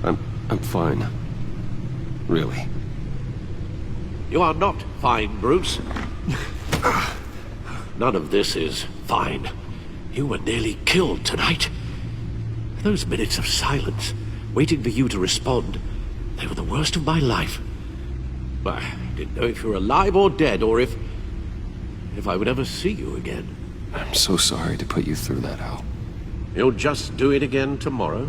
I'm fine. Really. You are not fine, Bruce. None of this is fine. You were nearly killed tonight. Those minutes of silence, waiting for you to respond, they were the worst of my life. I didn't know if you were alive or dead, or if I would ever see you again. I'm so sorry to put you through that, Al. You'll just do it again tomorrow?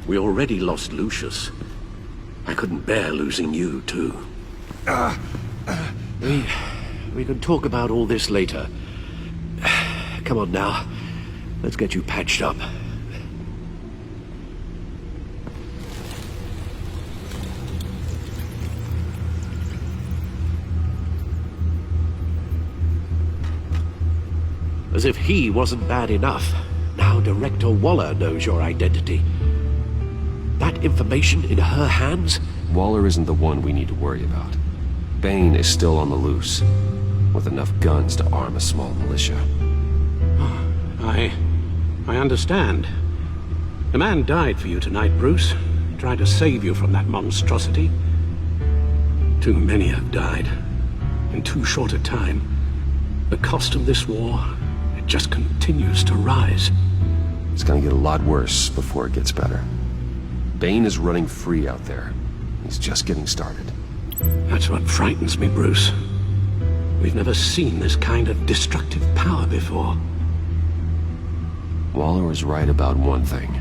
We already lost Lucius. I couldn't bear losing you, too. We can talk about all this later. Come on now. Let's get you patched up. As if he wasn't bad enough, now Director Waller knows your identity. That information in her hands? Waller isn't the one we need to worry about. Bane is still on the loose, with enough guns to arm a small militia. I understand. A man died for you tonight, Bruce. Tried to save you from that monstrosity. Too many have died. In too short a time. The cost of this war, it just continues to rise. It's gonna get a lot worse before it gets better. Bane is running free out there. He's just getting started. That's what frightens me, Bruce. We've never seen this kind of destructive power before. Waller was right about one thing.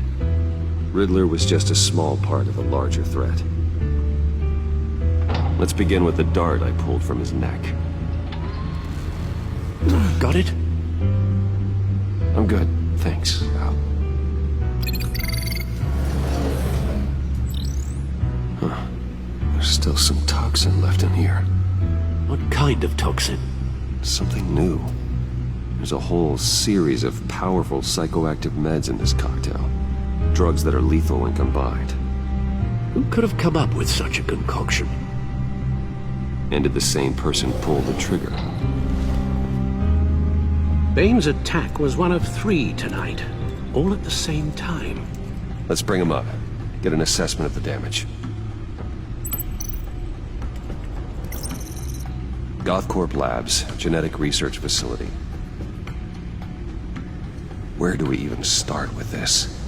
Riddler was just a small part of a larger threat. Let's begin with the dart I pulled from his neck. Got it? I'm good, thanks, Al. Huh. There's still some toxin left in here. What kind of toxin? Something new. There's a whole series of powerful psychoactive meds in this cocktail. Drugs that are lethal when combined. Who could have come up with such a concoction? And did the same person pull the trigger? Bane's attack was one of 3 tonight, all at the same time. Let's bring him up. Get an assessment of the damage. Gothcorp Labs, genetic research facility. Where do we even start with this?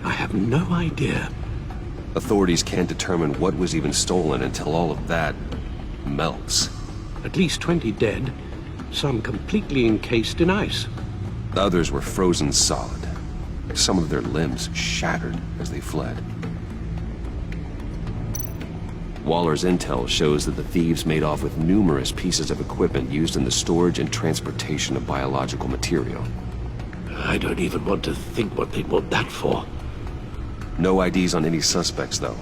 I have no idea. Authorities can't determine what was even stolen until all of that melts. At least 20 dead, some completely encased in ice. Others were frozen solid. Some of their limbs shattered as they fled. Waller's intel shows that the thieves made off with numerous pieces of equipment used in the storage and transportation of biological material. I don't even want to think what they'd want that for. No IDs on any suspects, though.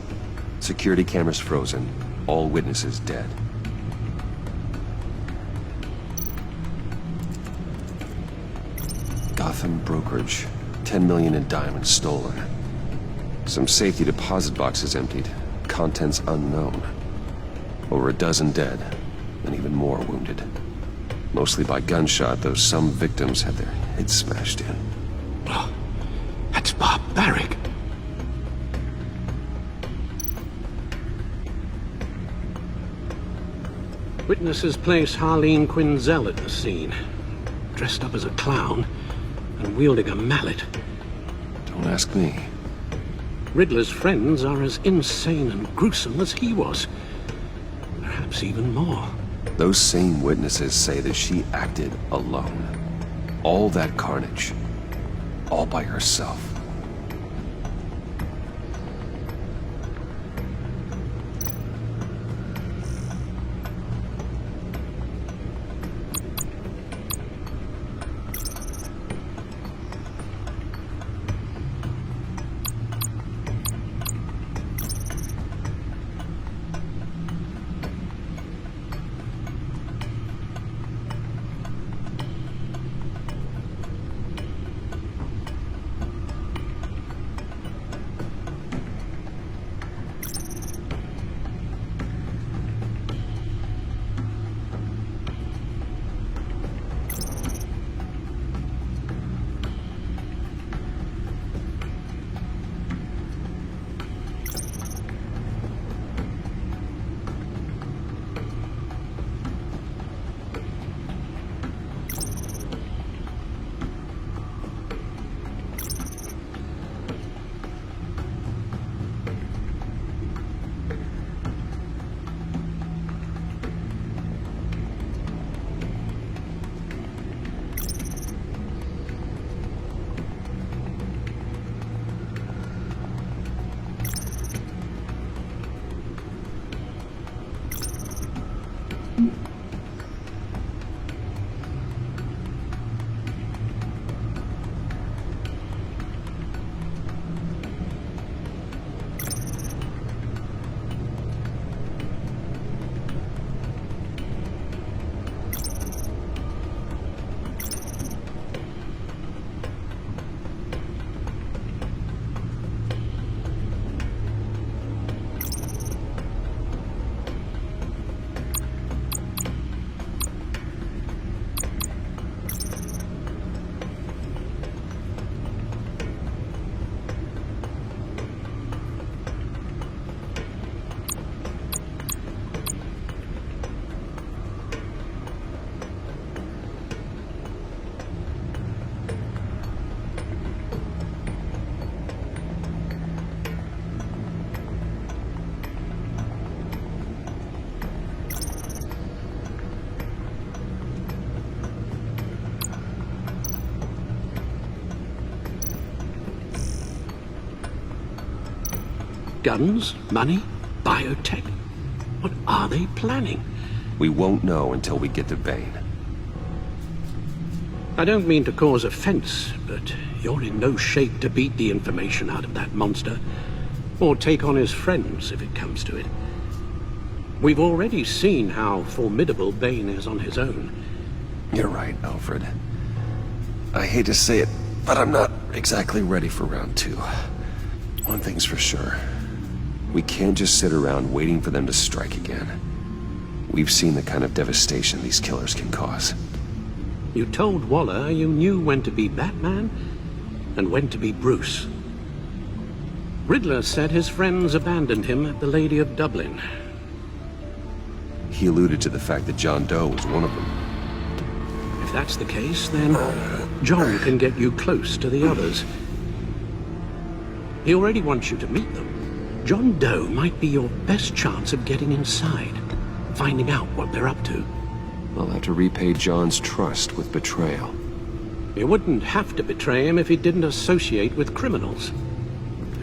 Security cameras frozen. All witnesses dead. Gotham brokerage. 10 million in diamonds stolen. Some safety deposit boxes emptied. Contents unknown. Over a dozen dead, and even more wounded. Mostly by gunshot, though some victims had their heads smashed in. Oh, that's barbaric. Witnesses place Harleen Quinzel at the scene, dressed up as a clown and wielding a mallet. Don't ask me. Riddler's friends are as insane and gruesome as he was. Perhaps even more. Those same witnesses say that she acted alone. All that carnage. All by herself. Guns? Money? Biotech? What are they planning? We won't know until we get to Bane. I don't mean to cause offense, but you're in no shape to beat the information out of that monster, or take on his friends if it comes to it. We've already seen how formidable Bane is on his own. You're right, Alfred. I hate to say it, but I'm not exactly ready for round 2. One thing's for sure. We can't just sit around waiting for them to strike again. We've seen the kind of devastation these killers can cause. You told Waller you knew when to be Batman and when to be Bruce. Riddler said his friends abandoned him at the Lady of Dublin. He alluded to the fact that John Doe was one of them. If that's the case, then John can get you close to the others. He already wants you to meet them. John Doe might be your best chance of getting inside, finding out what they're up to. I'll have to repay John's trust with betrayal. You wouldn't have to betray him if he didn't associate with criminals.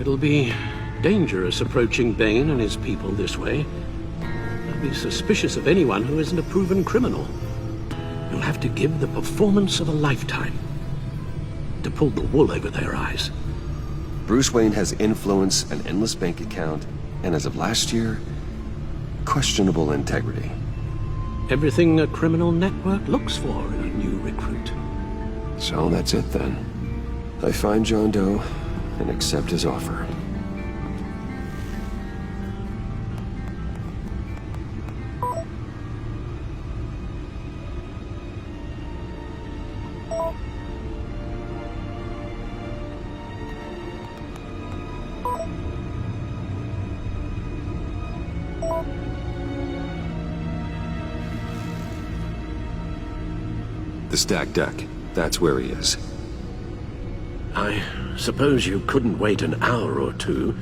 It'll be dangerous approaching Bane and his people this way. They'll be suspicious of anyone who isn't a proven criminal. You'll have to give the performance of a lifetime to pull the wool over their eyes. Bruce Wayne has influence, an endless bank account, and as of last year, questionable integrity. Everything a criminal network looks for in a new recruit. So that's it then. I find John Doe and accept his offer. The stacked deck. That's where he is. I suppose you couldn't wait an hour or two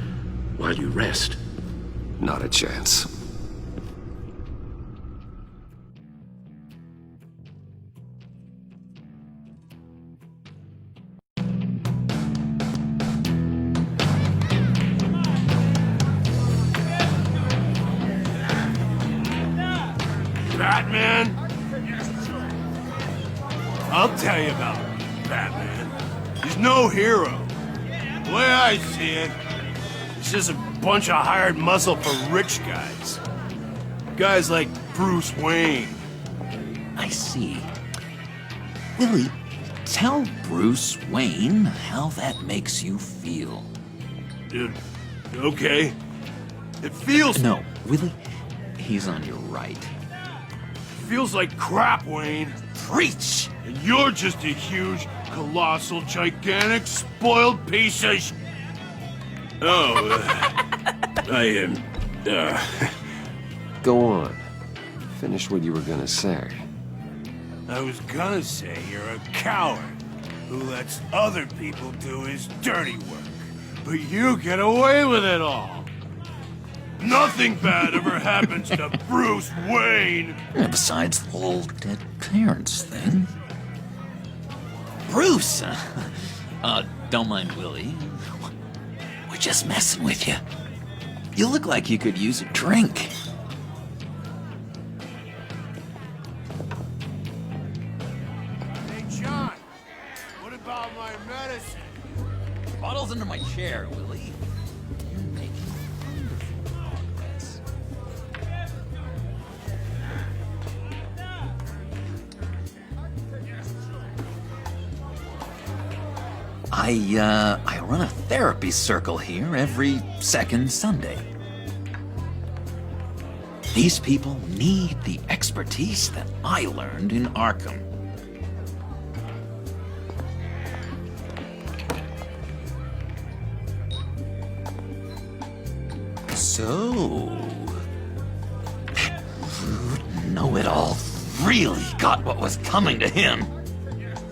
while you rest. Not a chance. Batman? I'll tell you about Batman. He's no hero. The way I see it, he's just a bunch of hired muscle for rich guys. Guys like Bruce Wayne. I see. Willie, tell Bruce Wayne how that makes you feel. Okay. It feels... No, Willie, he's on your right. feels like crap, Wayne. Preach! And you're just a huge, colossal, gigantic, spoiled piece of sh... Oh, I am... Go on. Finish what you were gonna say. I was gonna say you're a coward who lets other people do his dirty work. But you get away with it all. Nothing bad ever happens to Bruce Wayne. Besides the whole dead Clarence thing. Bruce! Don't mind Willie. We're just messing with you. You look like you could use a drink. Hey, John. What about my medicine? Bottle's under my chair, Willie. You're making wonderful progress. I run a therapy circle here every second Sunday. These people need the expertise that I learned in Arkham. So, that rude know-it-all really got what was coming to him.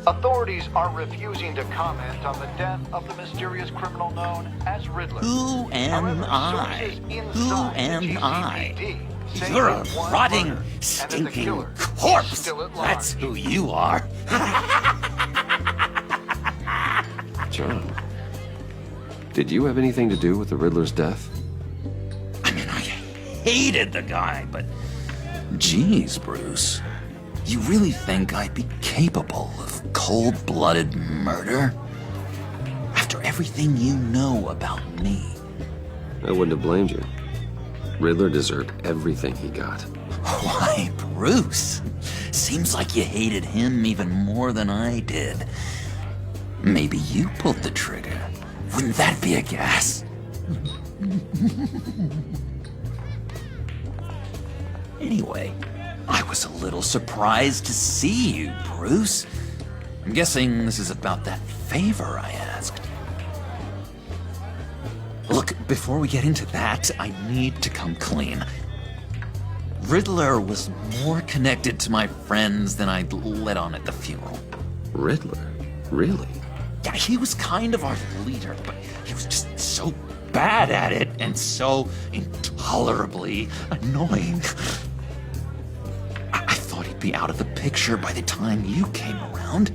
Authorities are refusing to comment on the death of the mysterious criminal known as Riddler. Who am However, I? sources Who inside the am I? GCPD say You're a that one rotting, murder and that the stinking killer is corpse. still at large. That's who you are. John, did you have anything to do with the Riddler's death? hated the guy, but... Geez, Bruce. You really think I'd be capable of cold-blooded murder? After everything you know about me. I wouldn't have blamed you. Riddler deserved everything he got. Why, Bruce? Seems like you hated him even more than I did. Maybe you pulled the trigger. Wouldn't that be a gas? Anyway, I was a little surprised to see you, Bruce. I'm guessing this is about that favor I asked. Look, before we get into that, I need to come clean. Riddler was more connected to my friends than I'd let on at the funeral. Riddler? Really? Yeah, he was kind of our leader, but he was just so bad at it and so intolerably annoying. I thought he'd be out of the picture by the time you came around.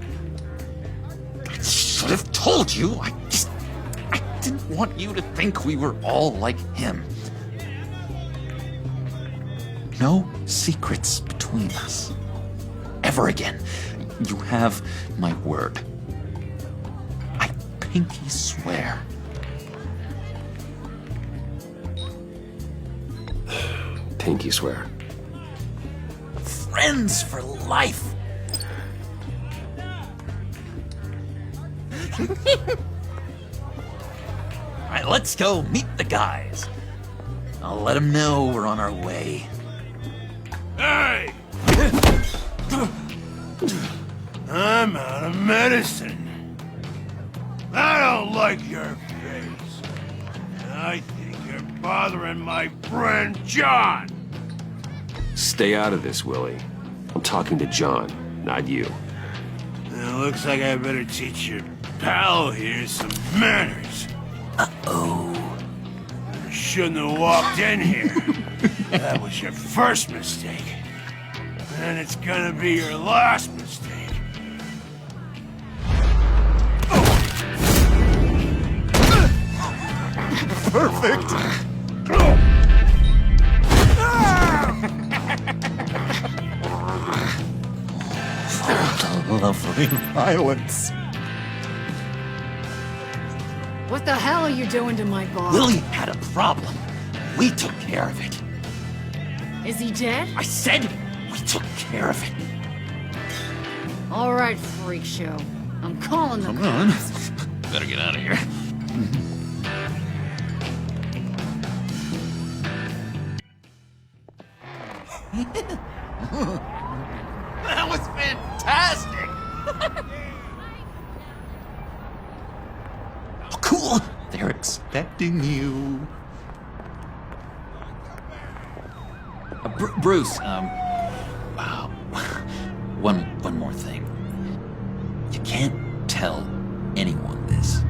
I should have told you. I didn't want you to think we were all like him. No secrets between us. Ever again. You have my word. I pinky swear. Pinky swear. Friends for life. All right, let's go meet the guys. I'll let them know we're on our way. Hey! I'm out of medicine. I don't like your face. And I think you're bothering my friend John. Stay out of this, Willie. I'm talking to John, not you. It looks like I better teach your pal here some manners. Uh-oh. You shouldn't have walked in here. That was your first mistake. And it's gonna be your last mistake. Perfect! Lovely violence. What the hell are you doing to my boss? Willie had a problem. We took care of it. Is he dead? I said we took care of it. All right, freak show. I'm calling the Come on. Better get out of here. That was fantastic! Oh, cool! They're expecting you. Bruce, wow. One more thing. You can't tell anyone this.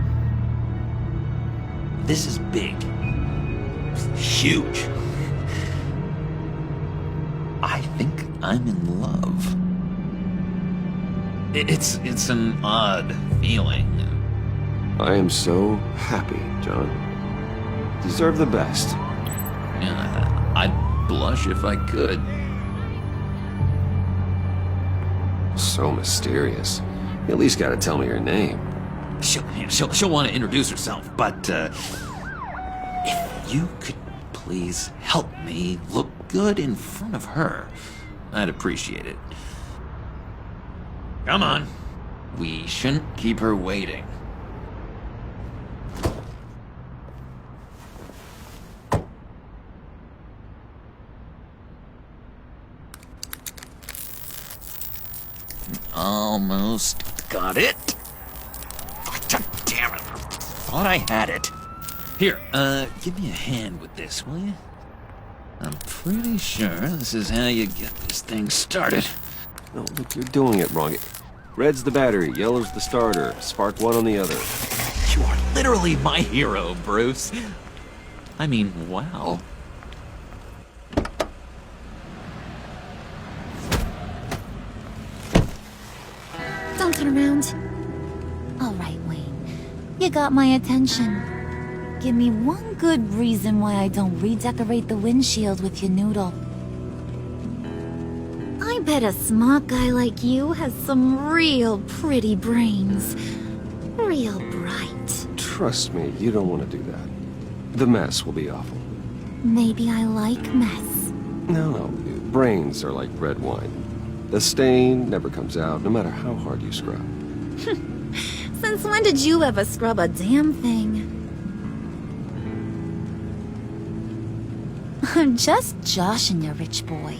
This is big. Huge. I think I'm in love. It's an odd feeling. I am so happy, John. Deserve the best. Yeah, I'd blush if I could. So mysterious. You at least gotta tell me your name. She'll want to introduce herself, but if you could please help me look good in front of her, I'd appreciate it. Come on. We shouldn't keep her waiting. Almost got it. God damn it. Thought I had it. Here, give me a hand with this, will you? I'm pretty sure this is how you get this thing started. No, look, you're doing it wrong. Red's the battery, yellow's the starter, spark one on the other. You are literally my hero, Bruce. I mean, wow. Don't turn around. All right, Wayne. You got my attention. give me one good reason why I don't redecorate the windshield with your noodle. I bet a smart guy like you has some real pretty brains. Real bright. Trust me, you don't want to do that. The mess will be awful. Maybe I like mess. No, brains are like red wine. The stain never comes out, no matter how hard you scrub. Since when did you ever scrub a damn thing? I'm just joshing you, rich boy.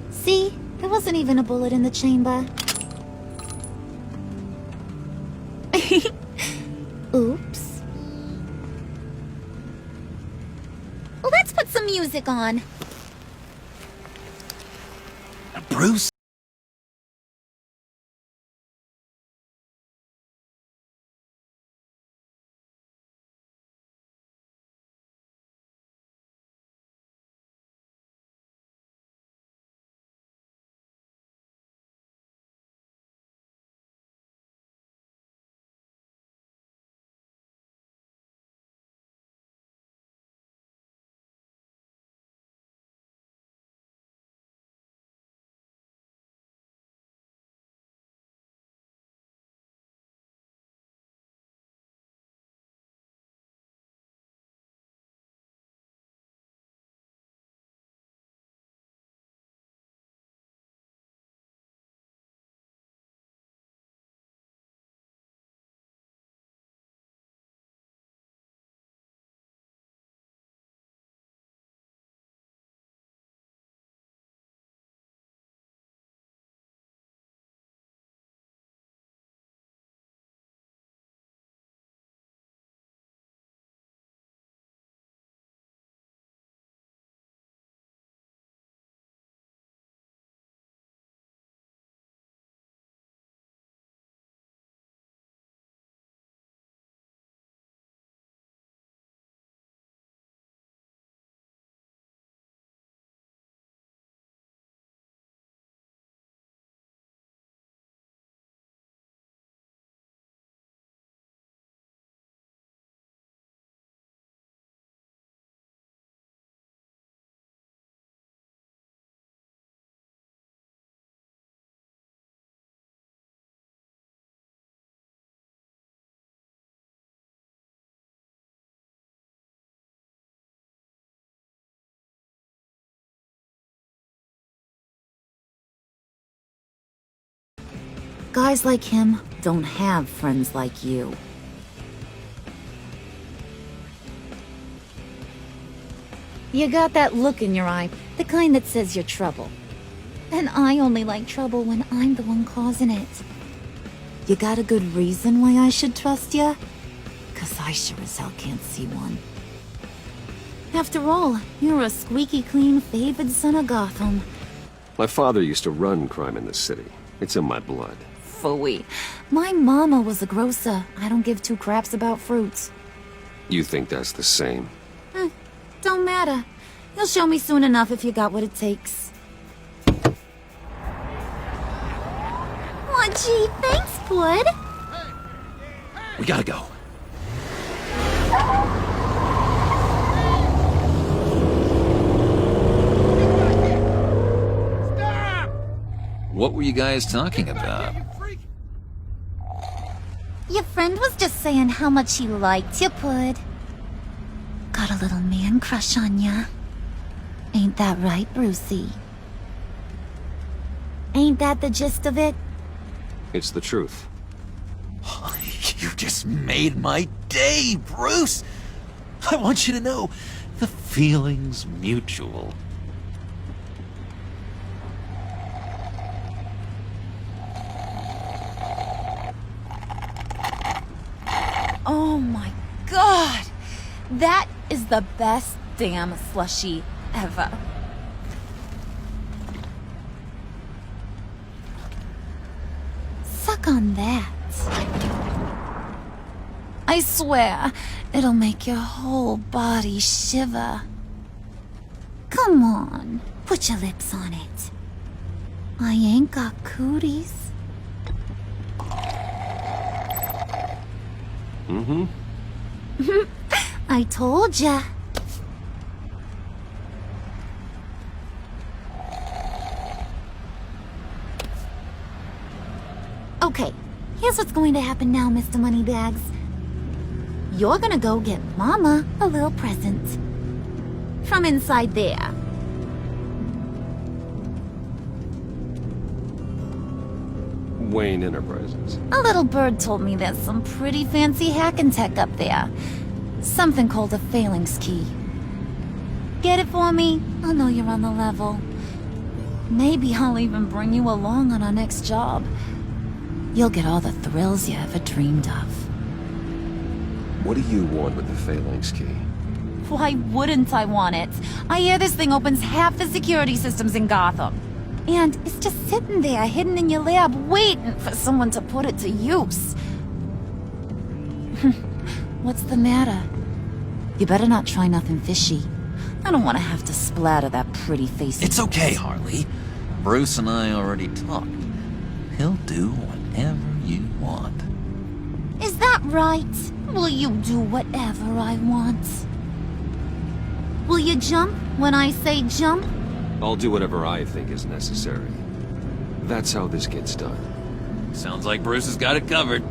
See? There wasn't even a bullet in the chamber. Oops. Let's put some music on. Bruce? Guys like him don't have friends like you. You got that look in your eye, the kind that says you're trouble. And I only like trouble when I'm the one causing it. You got a good reason why I should trust you? 'Cause I sure as hell can't see one. After all, you're a squeaky clean favored son of Gotham. My father used to run crime in this city. It's in my blood. Phooey. My mama was a grocer. I don't give two craps about fruits. You think that's the same? Don't matter. You'll show me soon enough if you got what it takes. Aw, gee, thanks, bud. We gotta go. What were you guys talking about? Your friend was just saying how much he liked you, Pud. Got a little man crush on ya. Ain't that right, Brucey? Ain't that the gist of it? It's the truth. You just made my day, Bruce! I want you to know, the feeling's mutual. Oh my god! That is the best damn slushie ever. Suck on that. I swear, it'll make your whole body shiver. Come on, put your lips on it. I ain't got cooties. Mm-hmm. I told ya. Okay, here's what's going to happen now, Mr. Moneybags. You're gonna go get Mama a little present. From inside there. Wayne Enterprises. A little bird told me there's some pretty fancy hacking tech up there. Something called a phalanx key. Get it for me? I'll know you're on the level. Maybe I'll even bring you along on our next job. You'll get all the thrills you ever dreamed of. What do you want with the Phalanx key? Why wouldn't I want it? I hear this thing opens half the security systems in Gotham. And it's just sitting there, hidden in your lab, waiting for someone to put it to use. What's the matter? You better not try nothing fishy. I don't want to have to splatter that pretty face. It's okay, Harley. Bruce and I already talked. He'll do whatever you want. Is that right? Will you do whatever I want? Will you jump when I say jump? I'll do whatever I think is necessary. That's how this gets done. Sounds like Bruce has got it covered.